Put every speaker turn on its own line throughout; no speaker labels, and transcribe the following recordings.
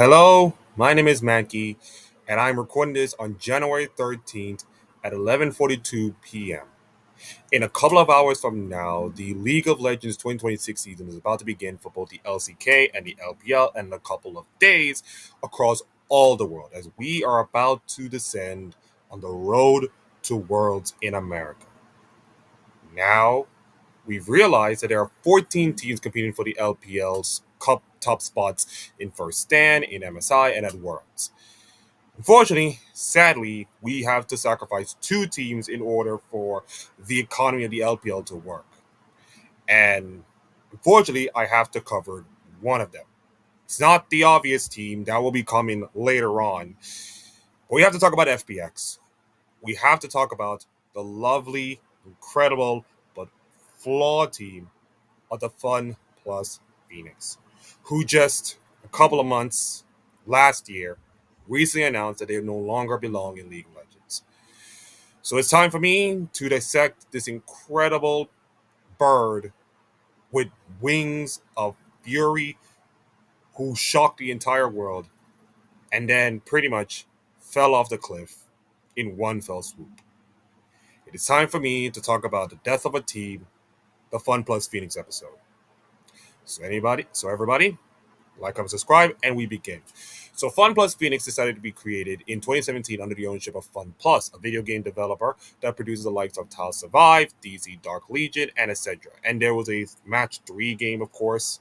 Hello, my name is Mankey, and I'm recording this on January 13th at 11:42 p.m. In a couple of hours from now, the League of Legends 2026 season is about to begin for both the LCK and the LPL in a couple of days across all the world as we are about to descend on the road to Worlds in America. Now, we've realized that there are 14 teams competing for the LPL's cup top spots in First Stand, in MSI, and at Worlds. Unfortunately, sadly, we have to sacrifice two teams in order for the economy of the LPL to work. And unfortunately, I have to cover one of them. It's not the obvious team that will be coming later on. But we have to talk about FPX. We have to talk about the lovely, incredible, but flawed team of the Fun Plus Phoenix, who just a couple of months last year recently announced that they no longer belong in League of Legends. So it's time for me to dissect this incredible bird with wings of fury who shocked the entire world and then pretty much fell off the cliff in one fell swoop. It is time for me to talk about the death of a team, the Fun Plus Phoenix episode. So everybody, like, comment, subscribe, and we begin. So, Fun Plus Phoenix decided to be created in 2017 under the ownership of Fun Plus, a video game developer that produces the likes of Tile Survive, DZ Dark Legion, and etc. And there was a match 3 game, of course,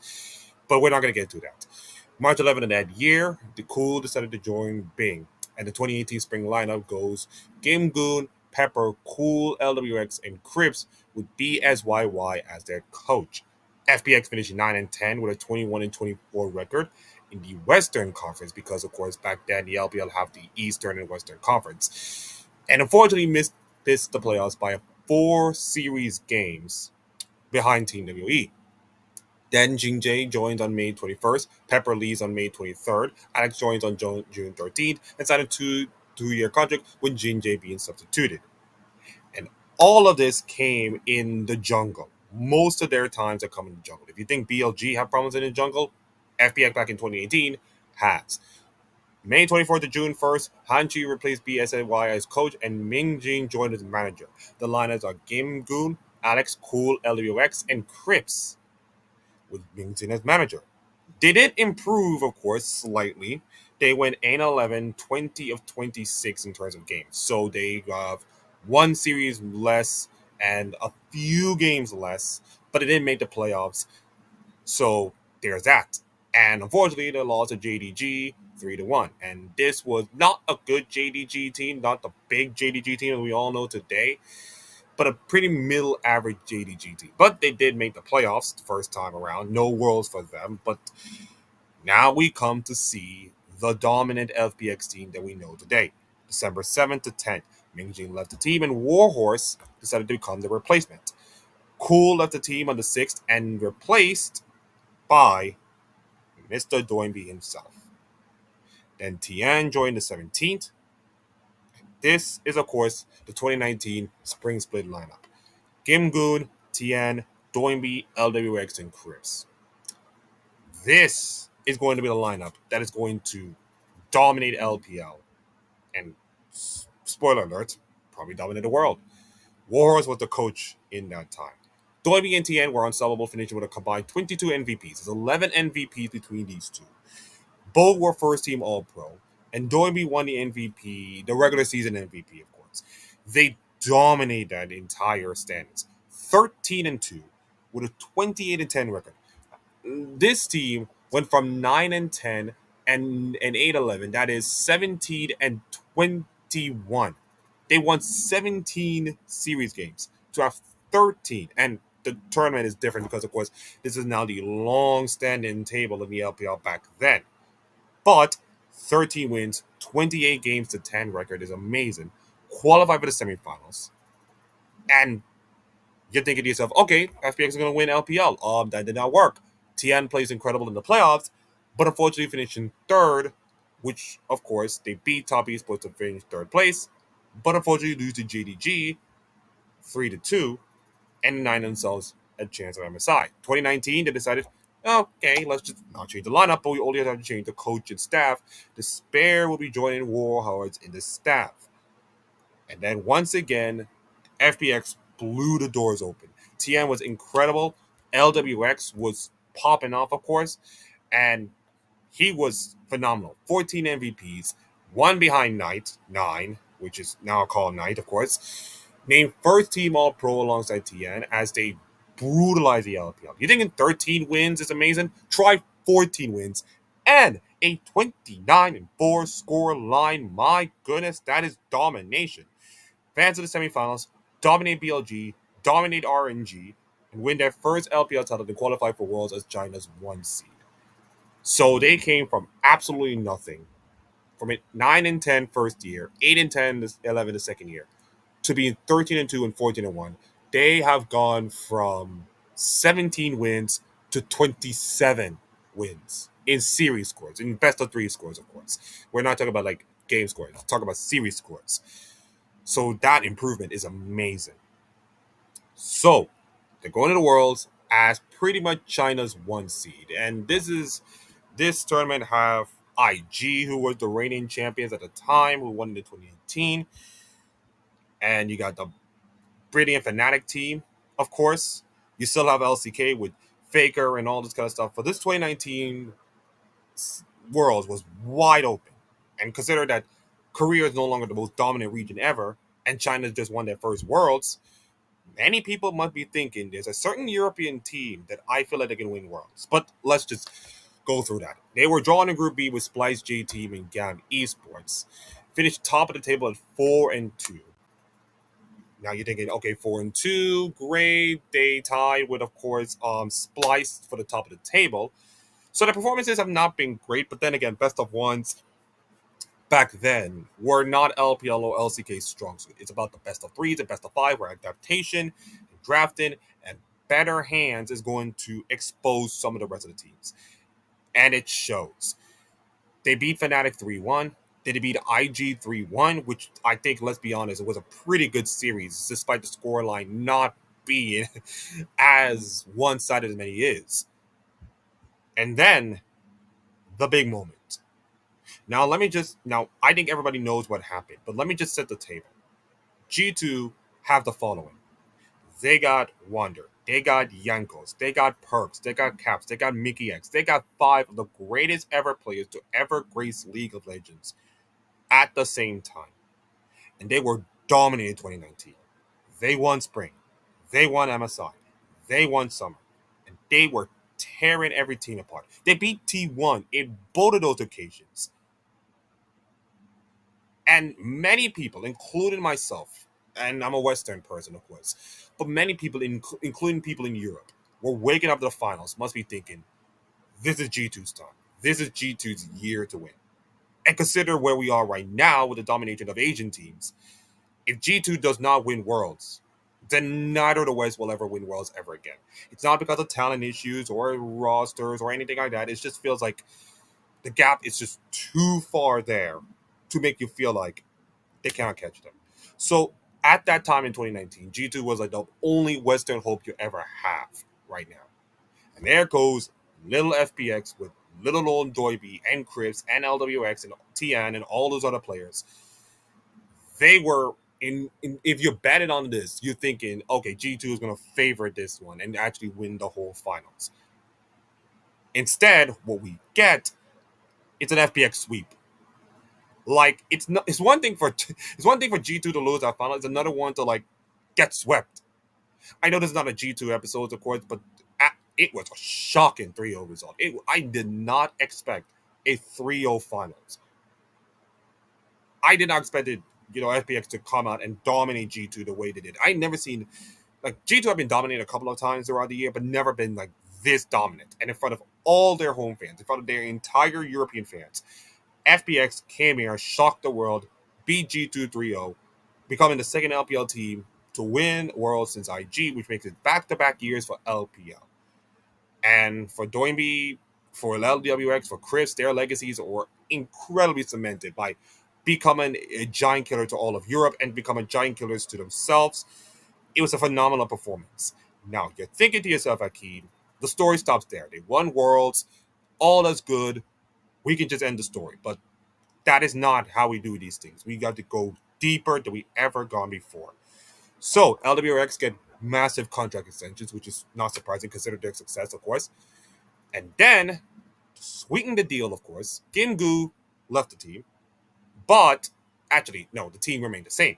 but we're not going to get into that. March 11th of that year, the Cool decided to join Bing, and the 2018 spring lineup goes Game Goon, Pepper, Cool, LWX, and Crips with BSYY as their coach. FPX finished 9 and 10 with a 21 and 24 record in the Western Conference because, of course, back then the LPL have the Eastern and Western Conference, and unfortunately missed the playoffs by 4 series games behind Team WE. Then Jin joins on May 21st, Pepper leaves on May 23rd, Alex joins on June 13th, and signed a two-year contract with Jin being substituted. And all of this came in the jungle. Most of their times are coming in the jungle. If you think BLG have problems in the jungle, FPX back in 2018 has. May 24th to June 1st, Han Chi replaced BSNY as coach and Ming Jin joined as manager. The lineups are Game Goon, Alex, Cool, LWX, and Crips, with Ming Jin as manager. They did improve, of course, slightly. They went 8-11, 20 of 26 in terms of games. So they have 1 series less and a few games less, but it didn't make the playoffs. So there's that. And unfortunately, they lost to JDG 3-1. And this was not a good JDG team, not the big JDG team that we all know today, but a pretty middle average JDG team. But they did make the playoffs the first time around. No worlds for them. But now we come to see the dominant FPX team that we know today. December 7th to 10th, Mingjin left the team and Warhorse decided to become the replacement. Cool left the team on the 6th and replaced by Mr. Doinby himself. Then Tian joined the 17th. This is, of course, the 2019 spring split lineup. Gimgoon, Tian, Doinby, LWX, and Chris. This is going to be the lineup that is going to dominate LPL. And spoiler alert, probably dominate the world. Warhorse was the coach in that time. Doinby and Tian were unstoppable, finishing with a combined 22 MVPs. There's 11 MVPs between these two. Both were first team All Pro, and Doinby won the MVP, the regular season MVP, of course. They dominate that entire standings, 13-2, with a 28-10 record. This team went from 9-10 and 8-11. That is 17-21. They won 17 series games to have 13, and the tournament is different because, of course, this is now the long-standing table in the LPL back then. But 13 wins, 28 games to 10 record is amazing. Qualified for the semifinals. And you're thinking to yourself, okay, FPX is going to win LPL. That did not work. Tian plays incredible in the playoffs, but unfortunately finishing third, which, of course, they beat Top Esports to finish third place, but unfortunately lose to JDG 3-2 and deny themselves a chance at MSI. 2019, they decided, Okay, let's just not change the lineup, but we only have to change the coach and staff. The spare will be joining Warlords in the staff. And then once again, FPX blew the doors open. TN was incredible. LWX was popping off, of course, and he was phenomenal. 14 MVPs, one behind Knight, 9, which is now called Knight, of course. Named first team All Pro alongside TN as they brutalize the LPL. You thinking 13 wins is amazing? Try 14 wins and a 29-4 score line. My goodness, that is domination. Advance to the semifinals, dominate BLG, dominate RNG, and win their first LPL title to qualify for Worlds as China's 1 seed. So they came from absolutely nothing, from a 9 and 10 first year, 8 and 10, 11 the second year, to being 13 and 2 and 14 and 1. They have gone from 17 wins to 27 wins in series scores, in best of 3 scores, of course. We're not talking about like game scores, we're talking about series scores. So that improvement is amazing. So they're going to the Worlds as pretty much China's 1 seed. And this tournament have IG, who was the reigning champions at the time, who won in 2018. And you got the Brilliant Fnatic team, of course. You still have LCK with Faker and all this kind of stuff. But this 2019 Worlds was wide open. And consider that Korea is no longer the most dominant region ever, and China just won their first Worlds. Many people must be thinking there's a certain European team that I feel like they can win Worlds. But let's just go through that. They were drawn in Group B with Splice J Team and GAM Esports. Finished top of the table at 4-2. Now you're thinking, okay, 4-2, great. They tied with, of course, Splice for the top of the table. So the performances have not been great, but then again, best of ones back then were not LPL or LCK's strong suit. It's about the best of threes and best of five, where adaptation, and drafting, and better hands is going to expose some of the rest of the teams. And it shows. They beat Fnatic 3-1. They beat IG 3-1, which I think, let's be honest, it was a pretty good series, despite the scoreline not being as one-sided as many is. And then the big moment. Now I think everybody knows what happened, but let me just set the table. G2 have the following. They got Wander, they got Yankos, they got Perks, they got Caps, they got Mickey X, they got 5 of the greatest ever players to ever grace League of Legends at the same time. And they were dominating 2019. They won Spring, they won MSI, they won Summer, and they were tearing every team apart. They beat T1 in both of those occasions. And many people, including myself, and I'm a Western person, of course, but many people, including people in Europe, were waking up to the finals, must be thinking, this is G2's time. This is G2's year to win. And consider where we are right now with the domination of Asian teams. If G2 does not win Worlds, then neither of the West will ever win Worlds ever again. It's not because of talent issues or rosters or anything like that. It just feels like the gap is just too far there to make you feel like they cannot catch them. So at that time in 2019, G2 was like the only Western hope you ever have right now. And there goes little FPX with little old Doiby and Crips and LWX and TN and all those other players. They were in if you betted on this, you're thinking, okay, G2 is going to favor this one and actually win the whole finals. Instead, what we get, it's an FPX sweep. Like it's one thing for it's one thing for G2 to lose that final. It's another one to like get swept. I know this is not a G2 episode, of course, but it was a shocking 3-0 result. I did not expect a 3-0 finals. I did not expect it, FPX to come out and dominate G2 the way they did. I never seen like G2 have been dominated a couple of times throughout the year, but never been like this dominant and in front of all their home fans, in front of their entire European fans. FPX came here, shocked the world, beat G2 3-0, becoming the second LPL team to win Worlds since IG, which makes it back-to-back years for LPL. And for Doinby, for LWX, for Chris, their legacies were incredibly cemented by becoming a giant killer to all of Europe and becoming giant killers to themselves. It was a phenomenal performance. Now, you're thinking to yourself, Akid, The story stops there. They won worlds, all is good. We can just end the story. But that is not how we do these things. We got to go deeper than we ever gone before. So LWX get massive contract extensions, which is not surprising considering their success, of course. And then, to sweeten the deal, of course, Gingu left the team, but actually, no, the team remained the same.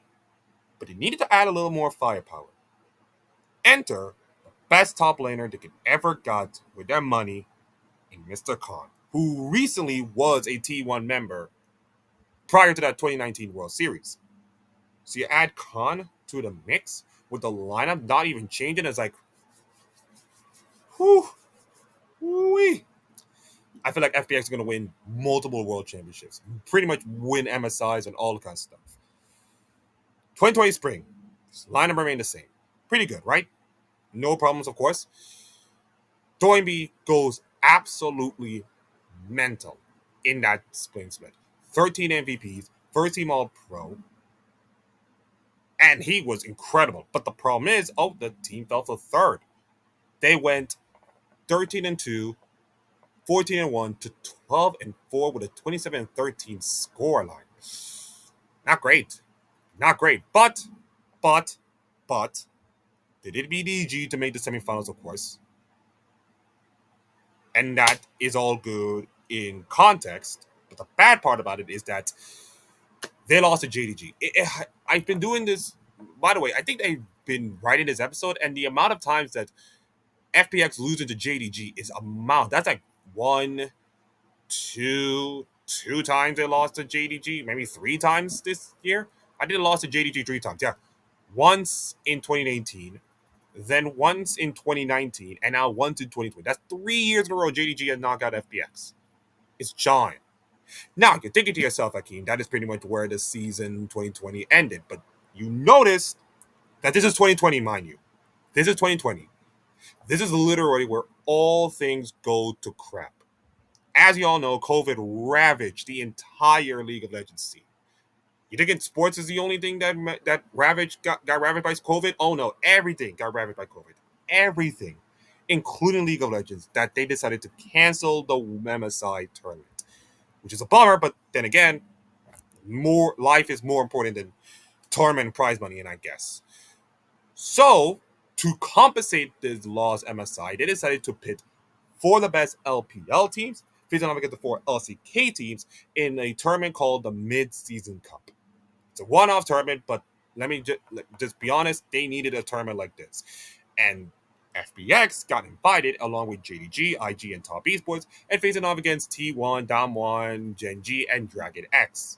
But they needed to add a little more firepower. Enter the best top laner they could ever got with their money in Mr. Khan, who recently was a T1 member prior to that 2019 World Series. So you add Khan to the mix with the lineup not even changing. It's like, whew, whoo. I feel like FPX is going to win multiple world championships, pretty much win MSIs and all kinds of stuff. 2020 spring, lineup remained the same. Pretty good, right? No problems, of course. Doinby goes absolutely mental in that spring split. 13 MVPs, first team All Pro, and he was incredible. But the problem is, the team fell to third. They went 13-2, 14-1 to 12-4 with a 27-13 score line. Not great. Not great. But, they did beat EG to make the semifinals, of course. And that is all good in context. But the bad part about it is that they lost to JDG. I've been doing this, by the way, I think they've been writing this episode, and the amount of times that FPX losing to JDG is amount. That's like one, two times they lost to JDG, maybe three times this year. I did lost to JDG three times. Yeah. Once in 2018, then once in 2019, and now once in 2020. That's 3 years in a row JDG has knocked out FPX. It's giant. Now, you're thinking to yourself, Akeem, that is pretty much where the season 2020 ended. But you notice that this is 2020, mind you. This is 2020. This is literally where all things go to crap. As you all know, COVID ravaged the entire League of Legends scene. You think sports is the only thing that got ravaged by COVID? Oh no, everything got ravaged by COVID. Everything, including League of Legends, that they decided to cancel the MSI tournament, which is a bummer. But then again, more life is more important than tournament prize money, and I guess. So to compensate this lost MSI, they decided to pit four of the best LPL teams facing off against the four LCK teams in a tournament called the Mid-Season Cup. It's a one-off tournament, but let me just be honest, they needed a tournament like this. And FPX got invited along with JDG, IG, and Top Esports, and facing off against T1, Dam1, Gen.G, and Dragon X.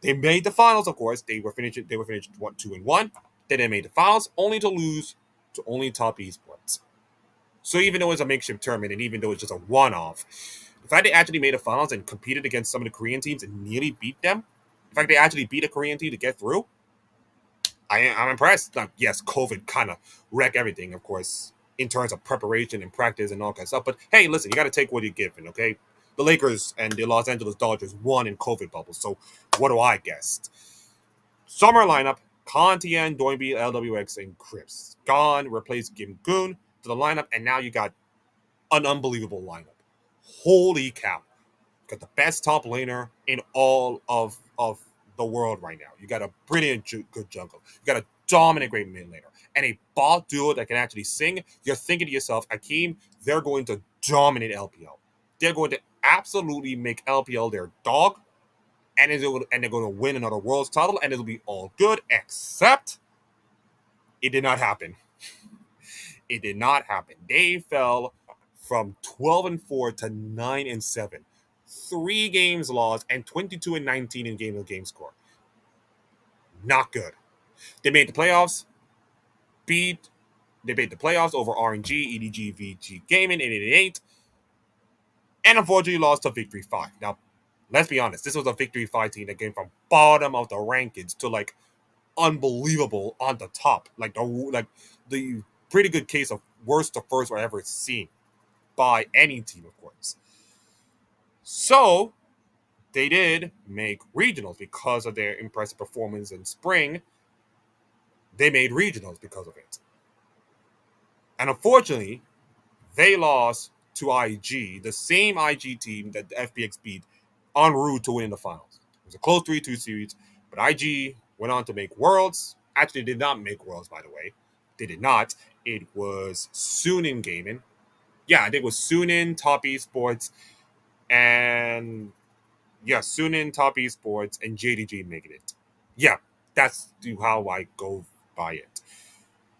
They made the finals, of course. They were finished 2-1. Then they made the finals, only to lose to only Top Esports. So even though it's a makeshift tournament, and even though it's just a one-off, the fact they actually made the finals and competed against some of the Korean teams and nearly beat them, the fact they actually beat a Korean team to get through, I'm impressed. Now, yes, COVID kind of wrecked everything, of course, in terms of preparation and practice and all kind of stuff. But hey, listen, you got to take what you're given, okay? The Lakers and the Los Angeles Dodgers won in COVID bubbles, so what do I guess? Summer lineup, Kantian, Doinby, LWX, and Crips. Gone, replaced Kim Goon to the lineup, and now you got an unbelievable lineup. Holy cow. You got the best top laner in all of the world right now. You got a brilliant, good jungle. You got a dominant, great mid laner. And a bot duo that can actually sing. You're thinking to yourself, Akeem, they're going to dominate LPL. They're going to absolutely make LPL their dog. And they're going to win another world's title. And it'll be all good, except it did not happen. It did not happen. They fell from 12-4 to 9-7. 3 games lost and 22-19 in game score. Not good. They made the playoffs. They made the playoffs over RNG, EDG, VG Gaming, 888. And unfortunately lost to Victory 5. Now, let's be honest. This was a Victory 5 team that came from bottom of the rankings to like unbelievable on the top. Like the pretty good case of worst to first I've ever seen by any team, of course. So they did make regionals because of their impressive performance in spring. They made regionals because of it. And unfortunately, They lost to IG, the same IG team that the FPX beat en route to winning the finals. It was a close 3-2 series, but IG went on to make Worlds. Actually, did not make Worlds, by the way. They did not. It was Sunin Gaming. Yeah, I think it was Sunin, Top Esports, and yeah, Sunin, Top Esports, and JDG making it. Yeah, that's how I go by it.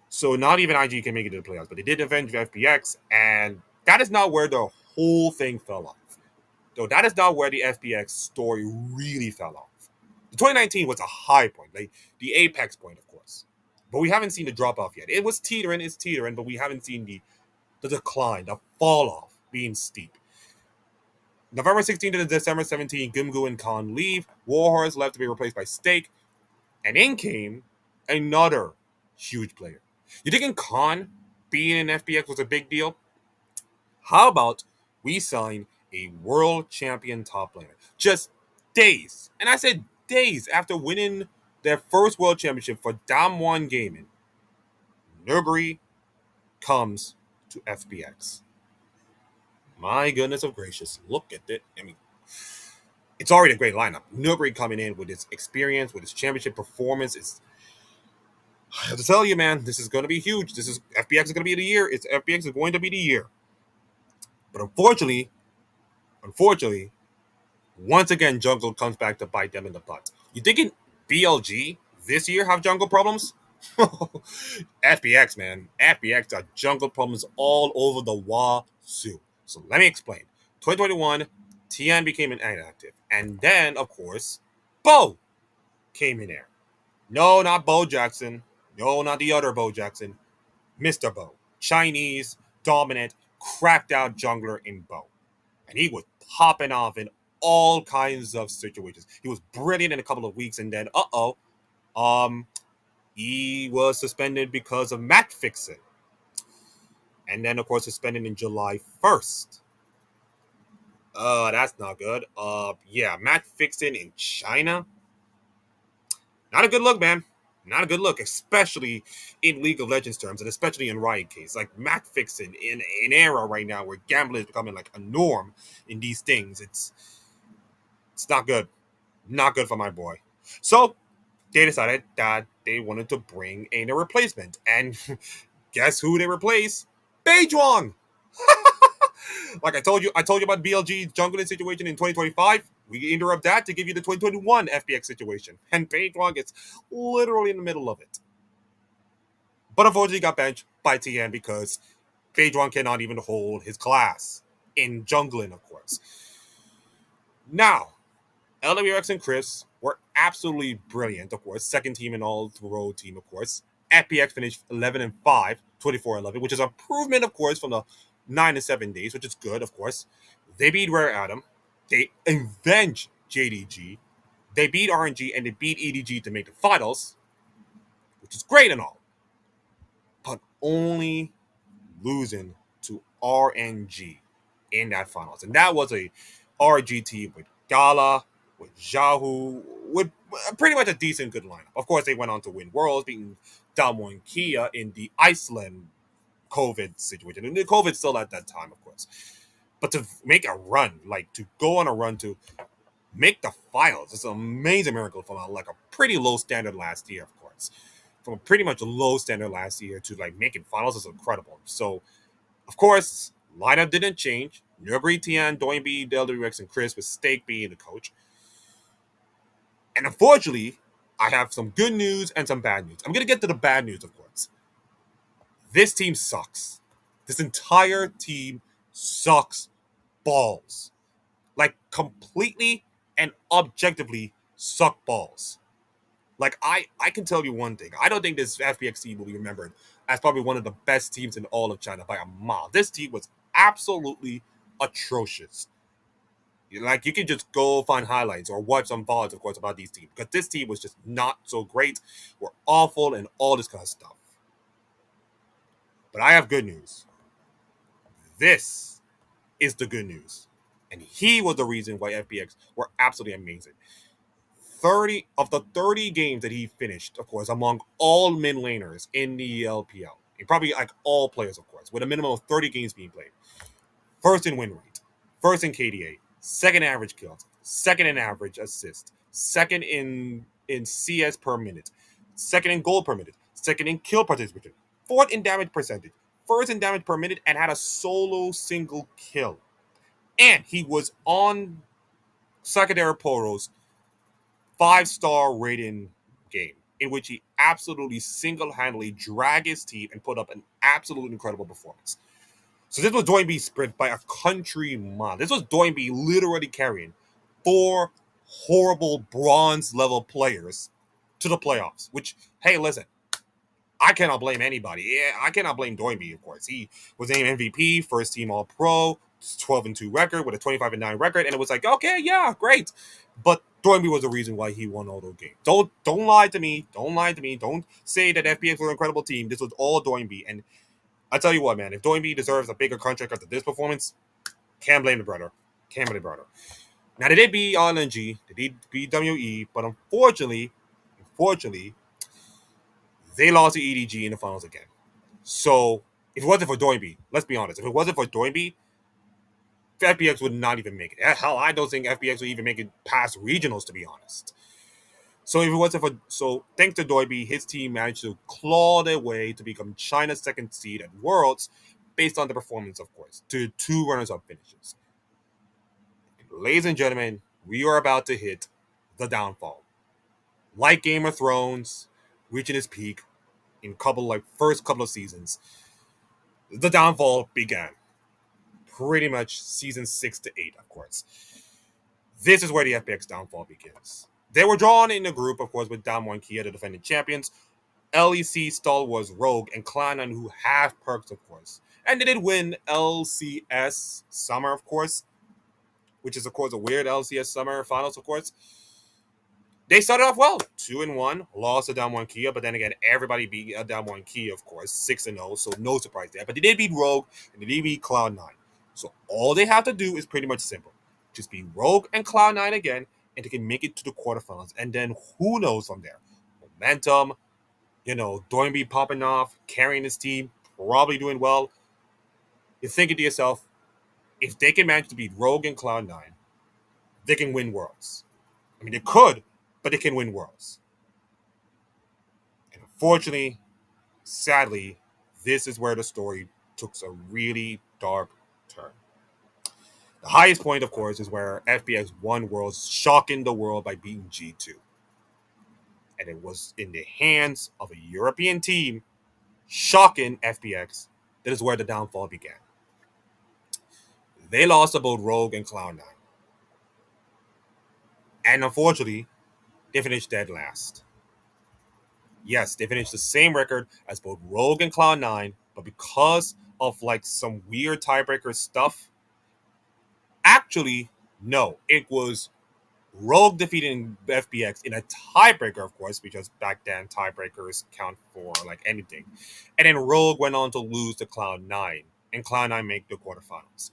So not even IG can make it to the playoffs, but they did avenge FPX, and that is not where the whole thing fell off. Though that is not where the FPX story really fell off. The 2019 was a high point, like the apex point, of course. But we haven't seen the drop off yet. It was teetering, it's teetering, but we haven't seen the decline, the fall off being steep. November 16th to December 17th, Gimgu and Khan leave. Warhorse left to be replaced by Stake. And in came another huge player. You thinking Khan being in FPX was a big deal? How about we sign a world champion top laner? Just days, and I said days after winning their first world championship for Dam1 Gaming, Nuguri comes to FPX. My goodness of gracious, look at it. I mean, it's already a great lineup. Nuguri coming in with his experience, with his championship performance. I have to tell you, man, this is going to be huge. This is FPX is going to be the year. It's FPX is going to be the year. But unfortunately, once again, jungle comes back to bite them in the butt. You thinking BLG this year have jungle problems? FPX, man. FPX got jungle problems all over the wazoo. So let me explain. 2021, Tian became an inactive. And then, of course, Bo came in there. No, not Bo Jackson. No, not the other Bo Jackson. Mr. Bo. Chinese, dominant, cracked out jungler in Bo. And he was popping off in all kinds of situations. He was brilliant in a couple of weeks, and then um, he was suspended because of match fixing, and then of course suspended in July 1st. That's not good. Yeah, match fixing in China. Not a good look, man. Not a good look, especially in League of Legends terms, and especially in Riot case. Like match fixing in an era right now where gambling is becoming like a norm in these things. It's not good. Not good for my boy. So they decided that they wanted to bring in a replacement. And guess who they replaced? Beidwang! Like I told you about BLG's jungling situation in 2025. We interrupt that to give you the 2021 FPX situation. And Beidwang is literally in the middle of it. But unfortunately got benched by TN because Beidwang cannot even hold his class in jungling, of course. Now, LWX and Chris were absolutely brilliant, of course. Second team in all road team, of course. FPX finished 11-5, 24-11, which is an improvement, of course, from the 9-7 days, which is good, of course. They beat Rare Atom. They avenged JDG. They beat RNG and they beat EDG to make the finals, which is great and all. But only losing to RNG in that finals. And that was a RG team with Gala, with Yahoo, with pretty much a decent, good lineup. Of course, they went on to win Worlds, beating Damo and Kia in the Iceland COVID situation. And the COVID still at that time, of course. But to make a run, like to go on a run to make the finals, it's an amazing miracle from like a pretty low standard last year, of course. From a pretty much low standard last year to like making finals is incredible. So, of course, lineup didn't change. Nuguri, Tian, Doinby, LWX, and Chris with Stake being the coach. And unfortunately, I have some good news and some bad news. I'm going to get to the bad news, of course. This team sucks. This entire team sucks balls. Like, completely and objectively suck balls. Like, I can tell you one thing. I don't think this FPX team will be remembered as probably one of the best teams in all of China by a mile. This team was absolutely atrocious. Like, you can just go find highlights or watch some VODs, of course, about these teams. Because this team was just not so great, were awful, and all this kind of stuff. But I have good news. This is the good news. And he was the reason why FPX were absolutely amazing. 30 of the 30 games that he finished, of course, among all mid laners in the LPL, probably like all players, of course, with a minimum of 30 games being played. First in win rate, first in KDA, second in average kills, second in average assist, second in CS per minute, second in goal per minute, second in kill participation, fourth in damage percentage, first in damage per minute, and had a solo single kill. And he was on Sakadera Poro's 5-star rating game, in which he absolutely single-handedly dragged his team and put up an absolutely incredible performance. So this was Doinby spread by a country mile. This was Doinby literally carrying 4 horrible bronze level players to the playoffs. Which, hey, listen, I cannot blame anybody. Yeah, I cannot blame Doinby, of course. He was named MVP, first team All Pro, 12-2 record with a 25-9 record, and it was like, okay, yeah, great. But Doinby was the reason why he won all those games. Don't lie to me. Don't lie to me. Don't say that FPX was an incredible team. This was all Doinby. And I tell you what, man, if Doinby deserves a bigger contract after this performance, can't blame the brother. Can't blame the brother. Now, they did beat RNG, they did beat WE, but unfortunately, they lost to EDG in the finals again. So, if it wasn't for Doinby, let's be honest, if it wasn't for Doinby, FPX would not even make it. Hell, I don't think FPX would even make it past regionals, to be honest. So if it wasn't for thanks to Doinby, his team managed to claw their way to become China's second seed at Worlds, based on the performance, of course, to 2 runners-up finishes. Ladies and gentlemen, we are about to hit the downfall. Like Game of Thrones, reaching its peak in first couple of seasons, the downfall began. Pretty much season 6 to 8, of course. This is where the FPX downfall begins. They were drawn in a group, of course, with Damwon Kia, the defending champions, LEC Stalwarts Rogue, and Cloud9, who have perks, of course. And they did win LCS Summer, of course, which is, of course, a weird LCS Summer finals, of course. They started off well, 2-1, lost to Damwon Kia, but then again, everybody beat Damwon Kia, of course, 6-0, so no surprise there. But they did beat Rogue, and they did beat Cloud9. So all they have to do is pretty much simple. Just beat Rogue and Cloud9 again, and they can make it to the quarterfinals. And then who knows from there? Momentum, Doinby popping off, carrying his team, probably doing well. You're thinking to yourself, if they can manage to beat Rogue and Cloud9, they can win Worlds. I mean, they could, but they can win Worlds. And unfortunately, sadly, this is where the story took a really dark turn. The highest point, of course, is where FPX won Worlds, shocking the world by beating G2. And it was in the hands of a European team, shocking FPX. That is where the downfall began. They lost to both Rogue and Cloud9. And unfortunately, they finished dead last. Yes, they finished the same record as both Rogue and Cloud9, but because of some weird tiebreaker stuff, actually, no, it was Rogue defeating FPX in a tiebreaker, of course, because back then tiebreakers count for anything. And then Rogue went on to lose to Cloud9, and Cloud9 make the quarterfinals.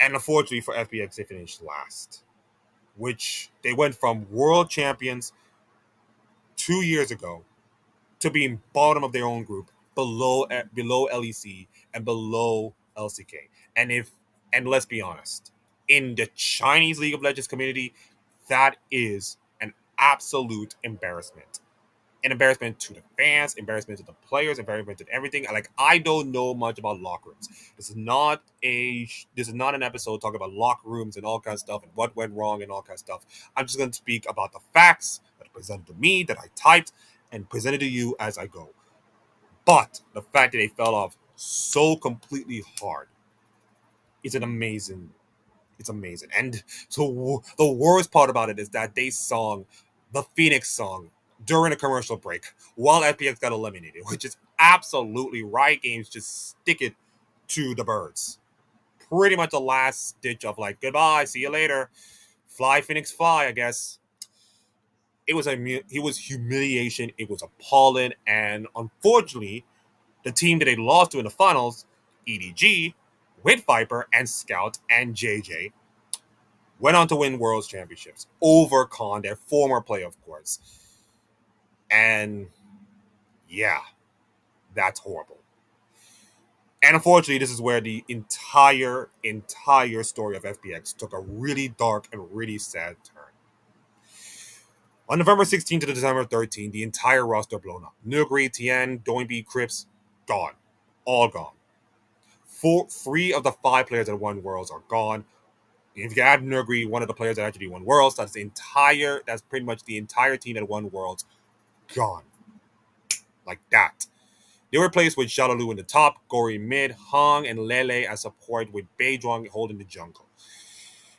And unfortunately for FPX, they finished last, which they went from world champions 2 years ago to being bottom of their own group, below LEC and below LCK. And let's be honest, in the Chinese League of Legends community, that is an absolute embarrassment. An embarrassment to the fans, embarrassment to the players, embarrassment to everything. I don't know much about locker rooms. This is not an episode talking about locker rooms and all kinds of stuff and what went wrong and all kinds of stuff. I'm just going to speak about the facts that are presented to me, that I typed, and presented to you as I go. But the fact that they fell off so completely hard is amazing. It's amazing. And so the worst part about it is that they sung the Phoenix song during a commercial break while FPX got eliminated, which is absolutely Riot Games just stick it to the birds. Pretty much the last stitch of goodbye, see you later, fly Phoenix fly, I guess. It was humiliation. It was appalling, and unfortunately, the team that they lost to in the finals, EDG, with Viper and Scout and JJ, went on to win World Championships over Khan, their former player, of course. And yeah, That's horrible. And unfortunately, this is where the entire story of FPX took a really dark and really sad turn. On November 16th to December 13th, the entire roster blown up. Nugri, Tien, Doinby, Cripps, gone. All gone. Three of the 5 players that won Worlds are gone. If you add Nugri, one of the players that actually won Worlds, that's pretty much the entire team that won Worlds gone. Like that. They were replaced with Xiaolu in the top, Gori mid, Hong and Lele as support with Beidong holding the jungle.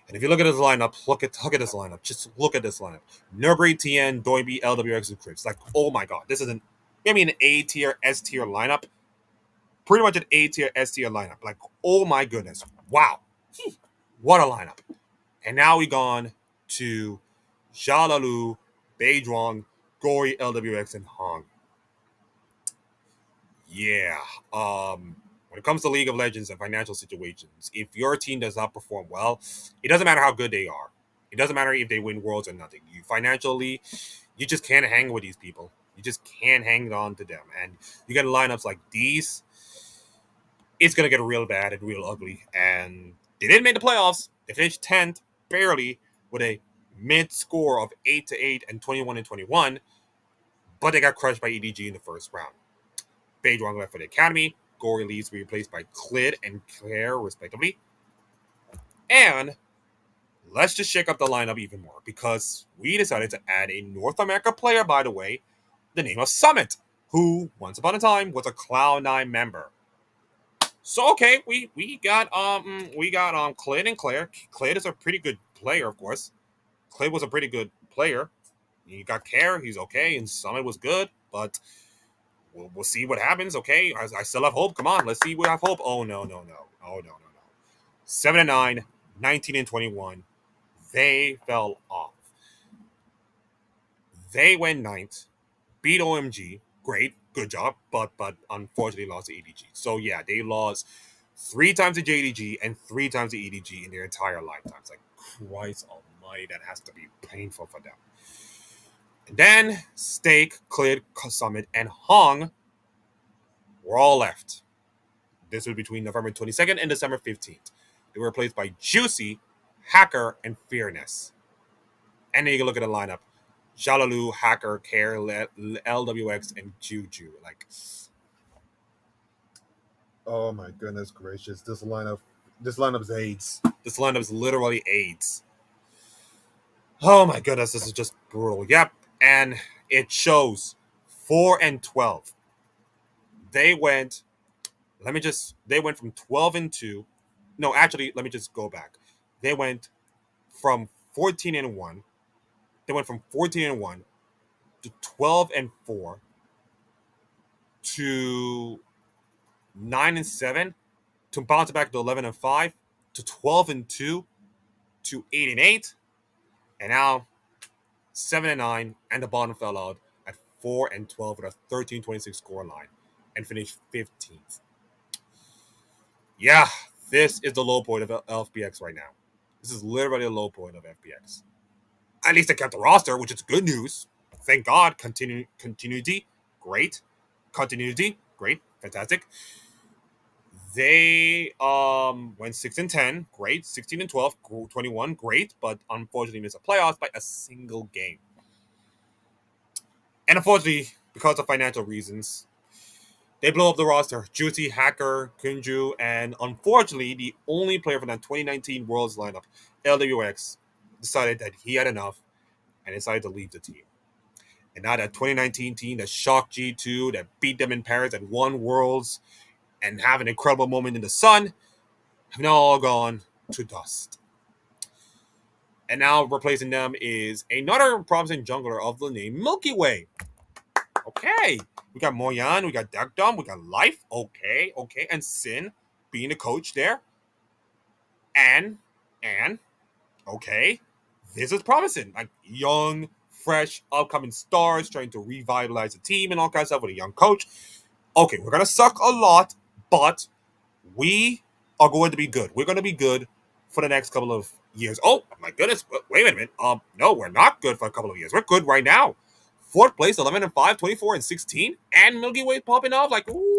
And if you look at this lineup, look at this lineup. Just look at this lineup. Nurgri, Tien, Doinby, LWX, and Cripps. Like, oh my god. This is an A tier, S tier lineup. Pretty much an A tier, S tier lineup. Like, oh my goodness. Wow. What a lineup. And now we gone to Xiaolu, Beidong, Gori, LWX, and Hong. Yeah. When it comes to League of Legends and financial situations, if your team does not perform well, it doesn't matter how good they are. It doesn't matter if they win Worlds or nothing. You financially, you just can't hang with these people. You just can't hang on to them. And you get lineups like these, it's going to get real bad and real ugly. And they didn't make the playoffs. They finished 10th, barely, with a mid score of 8-8 and 21-21. But they got crushed by EDG in the first round. Beidong left for the academy. Gori leaves to be replaced by Clid and Claire, respectively. And let's just shake up the lineup even more because we decided to add a North America player, by the way, the name of Summit, who once upon a time was a Cloud9 member. So okay, we got Clid and Claire. Clid is a pretty good player, of course. Clid was a pretty good player. You got Care, he's okay, and Summit was good, but we'll see what happens. Okay, I still have hope. Come on, let's see. We have hope. Oh no. 7-9, 19-21. They fell off. They went 9th, beat OMG. Great, good job. But unfortunately lost to EDG. So yeah, they lost 3 times to JDG and 3 times to EDG in their entire lifetimes. Like Christ Almighty, that has to be painful for them. And then Stake, Clid, Summit, and Hong were all left. This was between November 22nd and December 15th. They were replaced by Juicy, Hacker, and Fearness. And then you can look at the lineup. Xiaolu, Hacker, Care, LWX, and Juju. Like, oh my goodness gracious. This lineup's AIDS. This lineup's literally AIDS. Oh my goodness, this is just brutal. Yep. And it shows 4-12. They went from 12-2. No, actually, let me just go back. They went from 14-1. They went from 14-1 to 12-4 to 9-7 to bounce back to 11-5 to 12-2 to 8-8, and now 7-9, and the bottom fell out at 4-12 with a 13-26 score line and finished 15th. Yeah, this is the low point of FPX right now. This is literally the low point of FPX. At least they kept the roster, which is good news. Thank God. Continuity, great. Continuity, great. Fantastic. They went 6-10, great. 16-12, 21, great. But unfortunately missed the playoffs by a single game. And unfortunately, because of financial reasons, they blow up the roster. Juicy, Hacker, Kunju, and unfortunately, the only player from that 2019 Worlds lineup, LWX, decided that he had enough and decided to leave the team. And now that 2019 team that shocked G2, that beat them in Paris, that won Worlds, and have an incredible moment in the sun, have now all gone to dust. And now replacing them is another promising jungler of the name Milky Way. Okay. We got Moyan, we got Darkdom, we got Life. Okay. And Sin being the coach there. And okay. This is promising. Like young, fresh, upcoming stars trying to revitalize the team and all kinds of stuff with a young coach. Okay, we're going to suck a lot, but we are going to be good. We're going to be good for the next couple of years. Oh, my goodness. Wait a minute. No, we're not good for a couple of years. We're good right now. 4th place, 11-5, 24-16, and Milky Way popping off. Like, ooh,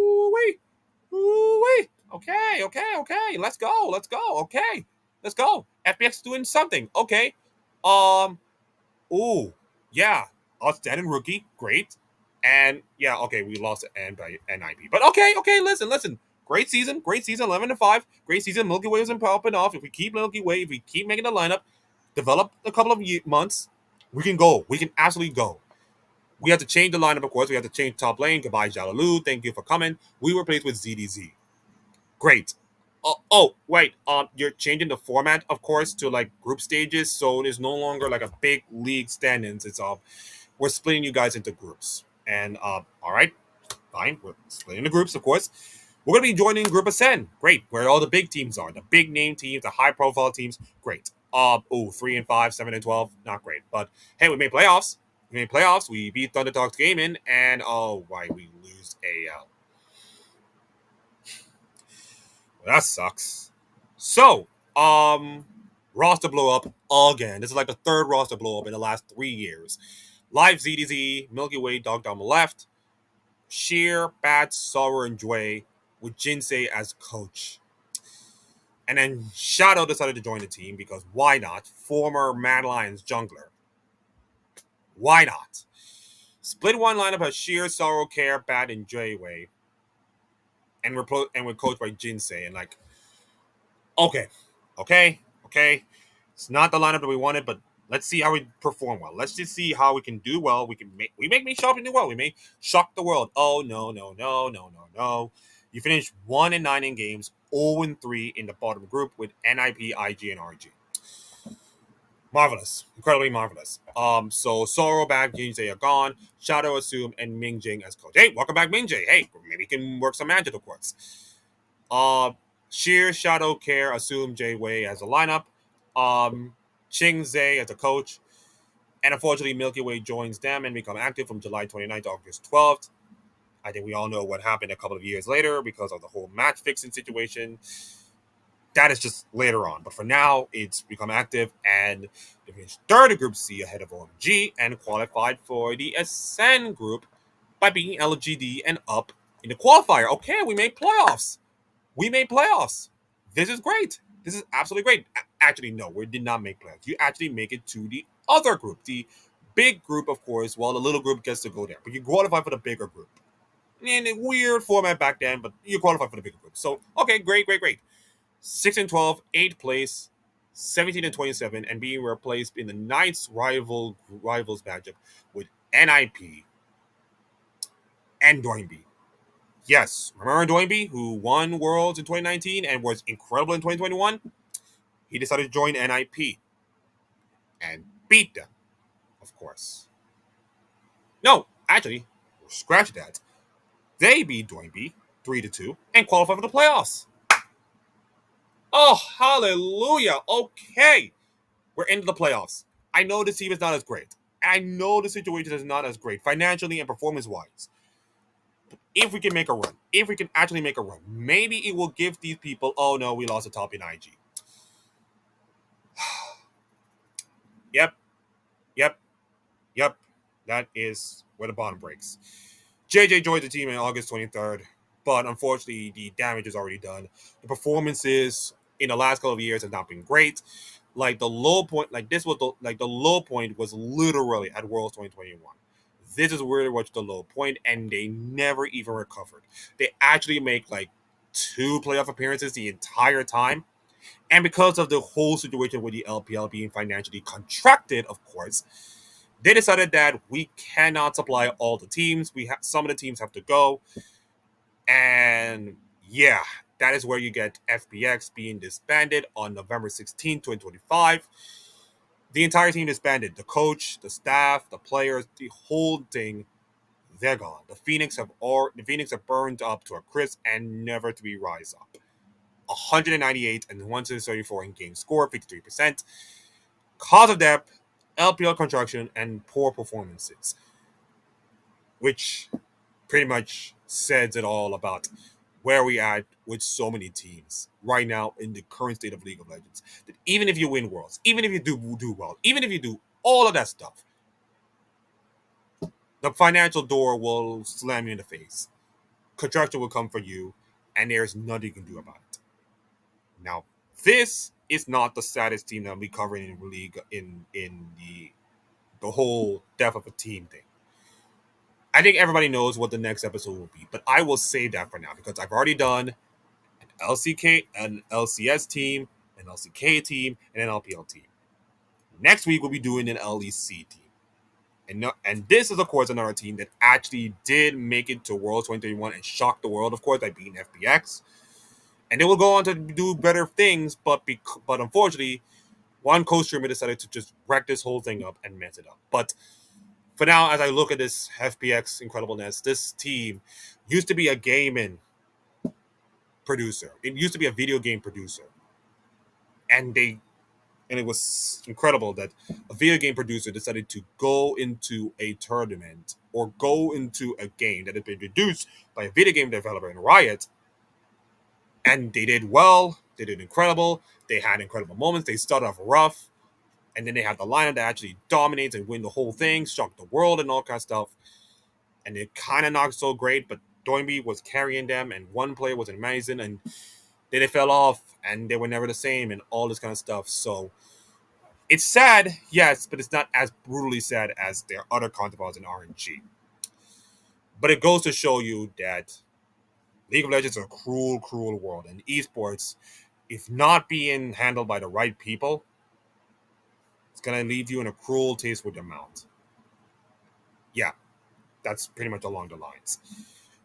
Ooh-wee. Okay. Let's go. Okay, let's go. FPX is doing something. Okay. Um. Ooh. Yeah. Outstanding rookie. Great. And yeah. Okay. We lost N by NIP. But okay. Listen. Great season. 11-5. Great season. Milky Way isn't popping off. If we keep Milky Way, if we keep making the lineup, develop a couple of months, we can go. We can absolutely go. We have to change the lineup, of course. We have to change top lane. Goodbye, Jalalu. Thank you for coming. We were replaced with ZDZ. Great. Wait. You're changing the format, of course, to like group stages, so there's no longer like a big league standings. It's we're splitting you guys into groups, and all right, fine. We're splitting the groups, of course. We're gonna be joining Group Ascend. Great, where all the big teams are, the big name teams, the high profile teams. Great. 3-5, 7-12, not great, but hey, we made playoffs. We beat Thunderdogs Gaming, and oh, why we lose AL. Well, that sucks. So, roster blow up again. This is like the third roster blow up in the last 3 years. Live ZDZ, Milky Way, Dog down the left, Sheer, Bat, Soar, and Dway with Jinsei as coach. And then Shadow decided to join the team because why not? Former Mad Lions jungler. Why not? Split one lineup as Sheer, Sorrow, Care, Bat, and Jayway. And we're coached by Jinsei. And like, okay, okay. It's not the lineup that we wanted, but let's see how we perform well. Let's just see how we can do well. We make me shock and do well. We may shock the world. Oh no. You finished 1-9 in games, 0-3 in the bottom group with NIP, IG, and RG. Marvelous, incredibly marvelous. So Sorrow back, Jinsei are gone. Shadow assume and Ming Jing as coach. Hey, welcome back, Ming Jing. Hey, maybe we can work some magic, of course. Sheer, Shadow, Care, assume Jay Wei as a lineup. Ching Zhe as a coach. And unfortunately, Milky Way joins them and become active from July 29th to August 12th. I think we all know what happened a couple of years later because of the whole match fixing situation. That is just later on. But for now, it's become active and they finished third in Group C ahead of OMG and qualified for the Ascend group by beating LGD and up in the qualifier. Okay, we made playoffs. This is great. This is absolutely great. Actually, no, we did not make playoffs. You actually make it to the other group, the big group, of course, while the little group gets to go there. But you qualify for the bigger group. In a weird format back then, but you qualify for the bigger group. So, okay, great. 6-12, 8th place, 17-27, and being replaced in the ninth rivals matchup with NIP and Doinby. Yes, remember Doinby, who won Worlds in 2019 and was incredible in 2021? He decided to join NIP and beat them, of course. No, actually, scratch that. They beat Doinby 3-2 and qualify for the playoffs. Oh, hallelujah. Okay. We're into the playoffs. I know the team is not as great. I know the situation is not as great financially and performance wise. If we can make a run, if we can actually make a run, maybe it will give these people, oh no, we lost a top in IG. Yep. That is where the bottom breaks. JJ joined the team on August 23rd, but unfortunately, the damage is already done. The performances in the last couple of years have not been great. Like the low point, the low point was literally at Worlds 2021. This is really much the low point, and they never even recovered. They actually make like 2 playoff appearances the entire time. And because of the whole situation with the LPL being financially contracted, of course, they decided that we cannot supply all the teams. Some of the teams have to go. And yeah, that is where you get FPX being disbanded on November 16, 2025. The entire team disbanded. The coach, the staff, the players, the whole thing, they're gone. The Phoenix have burned up to a crisp and never to be rise up. 198 and 134 in game score, 53%. Cause of depth, LPL construction, and poor performances, which pretty much says it all about where we at with so many teams right now in the current state of League of Legends. That even if you win Worlds, even if you do well, even if you do all of that stuff, the financial door will slam you in the face. Construction will come for you. and there's nothing you can do about it. Now, this is not the saddest team that I'll be covering in the league in the whole death of a team thing. I think everybody knows what the next episode will be, but I will save that for now because I've already done an LCK, an LCS team, an LCK team, and an LPL team. Next week we'll be doing an LEC team. And this is, of course, another team that actually did make it to World 2031 and shocked the world, of course, by beating FPX. And they will go on to do better things, but unfortunately, one co-streamer decided to just wreck this whole thing up and mess it up. But for now, as I look at this FPX incredibleness, this team used to be a gaming producer. It used to be a video game producer, and it was incredible that a video game producer decided to go into a tournament or go into a game that had been produced by a video game developer in Riot, and they did well. They did incredible. They had incredible moments. They started off rough, and then they had the lineup that actually dominates and win the whole thing, shock the world, and all kind of stuff. And it kind of not so great, but Doinby was carrying them, and one player was amazing, and then they fell off, and they were never the same, and all this kind of stuff. So it's sad, yes, but it's not as brutally sad as their other counterparts in RNG. But it goes to show you that League of Legends is a cruel, cruel world, and esports, if not being handled by the right people, it's gonna leave you in a cruel taste with your mouth. Yeah, that's pretty much along the lines.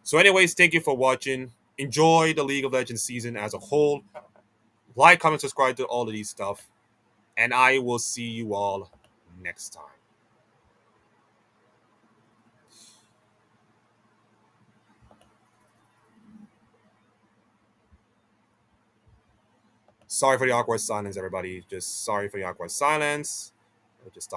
So, anyways, thank you for watching. Enjoy the League of Legends season as a whole. Like, comment, subscribe to all of these stuff. And I will see you all next time. Sorry for the awkward silence, everybody. Just sorry for the awkward silence. Just